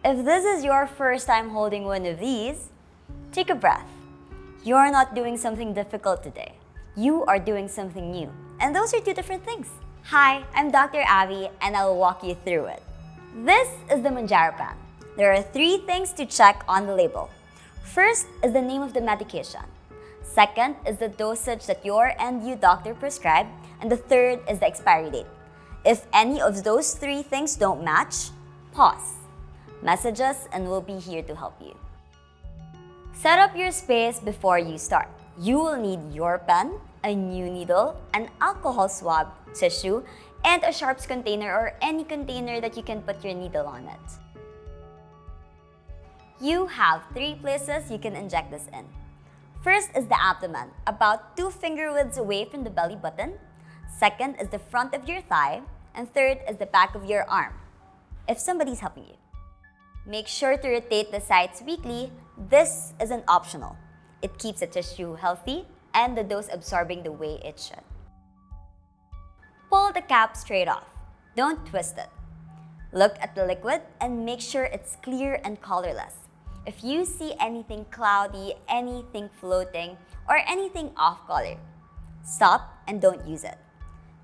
If this is your first time holding one of these, take a breath. You're not doing something difficult today. You are doing something new. And those are two different things. Hi, I'm Dr. Avi and I'll walk you through it. This is the Mounjaro pen. There are 3 things to check on the label. First is the name of the medication. Second is the dosage that your and you doctor prescribed. And the third is the expiry date. If any of those 3 things don't match, pause. Message us and we'll be here to help you. Set up your space before you start. You will need your pen, a new needle, an alcohol swab, tissue, and a sharps container or any container that you can put your needle on it. You have 3 places you can inject this in. First is the abdomen, about 2 finger widths away from the belly button. Second is the front of your thigh. And third is the back of your arm, if somebody's helping you. Make sure to rotate the sides weekly. This isn't optional. It keeps the tissue healthy and the dose absorbing the way it should. Pull the cap straight off. Don't twist it. Look at the liquid and make sure it's clear and colorless. If you see anything cloudy, anything floating, or anything off color, stop and don't use it.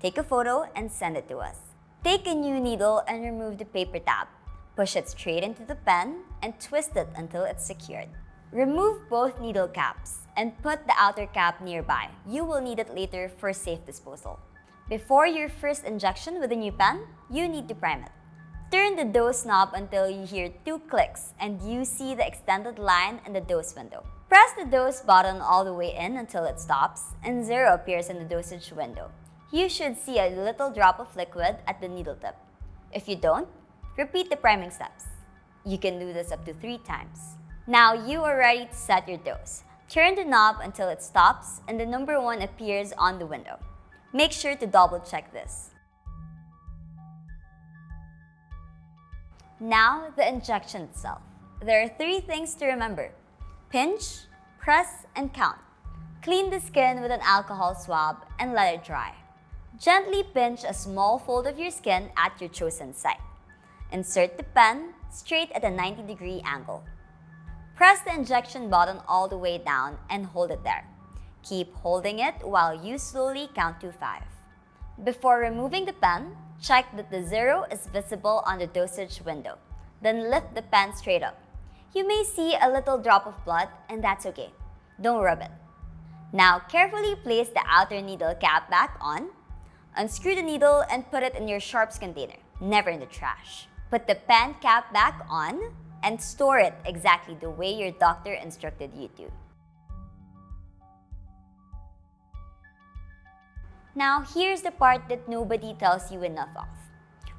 Take a photo and send it to us. Take a new needle and remove the paper tab. Push it straight into the pen and twist it until it's secured. Remove both needle caps and put the outer cap nearby. You will need it later for safe disposal. Before your first injection with a new pen, you need to prime it. Turn the dose knob until you hear 2 clicks and you see the extended line in the dose window. Press the dose button all the way in until it stops and 0 appears in the dosage window. You should see a little drop of liquid at the needle tip. If you don't, repeat the priming steps. You can do this up to 3 times. Now you are ready to set your dose. Turn the knob until it stops and the number 1 appears on the window. Make sure to double check this. Now the injection itself. There are 3 things to remember. Pinch, press, and count. Clean the skin with an alcohol swab and let it dry. Gently pinch a small fold of your skin at your chosen site. Insert the pen straight at a 90-degree angle. Press the injection button all the way down and hold it there. Keep holding it while you slowly count to 5. Before removing the pen, check that the 0 is visible on the dosage window. Then lift the pen straight up. You may see a little drop of blood and that's okay. Don't rub it. Now carefully place the outer needle cap back on. Unscrew the needle and put it in your sharps container, never in the trash. Put the pen cap back on and store it exactly the way your doctor instructed you to. Now here's the part that nobody tells you enough of.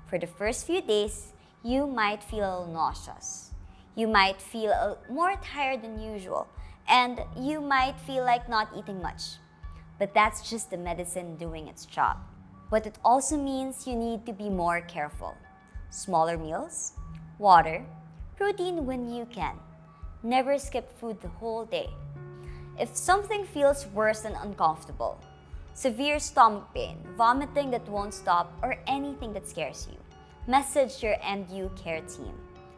For the first few days, you might feel a little nauseous. You might feel more tired than usual, and you might feel like not eating much. But that's just the medicine doing its job. But it also means you need to be more careful. Smaller meals, water, protein when you can. Never skip food the whole day. If something feels worse than uncomfortable, severe stomach pain, vomiting that won't stop, or anything that scares you, message your MU care team.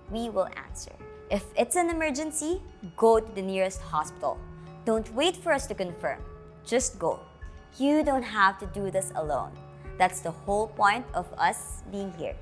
We will answer. If it's an emergency, go to the nearest hospital. Don't wait for us to confirm. Just go. You don't have to do this alone. That's the whole point of us being here.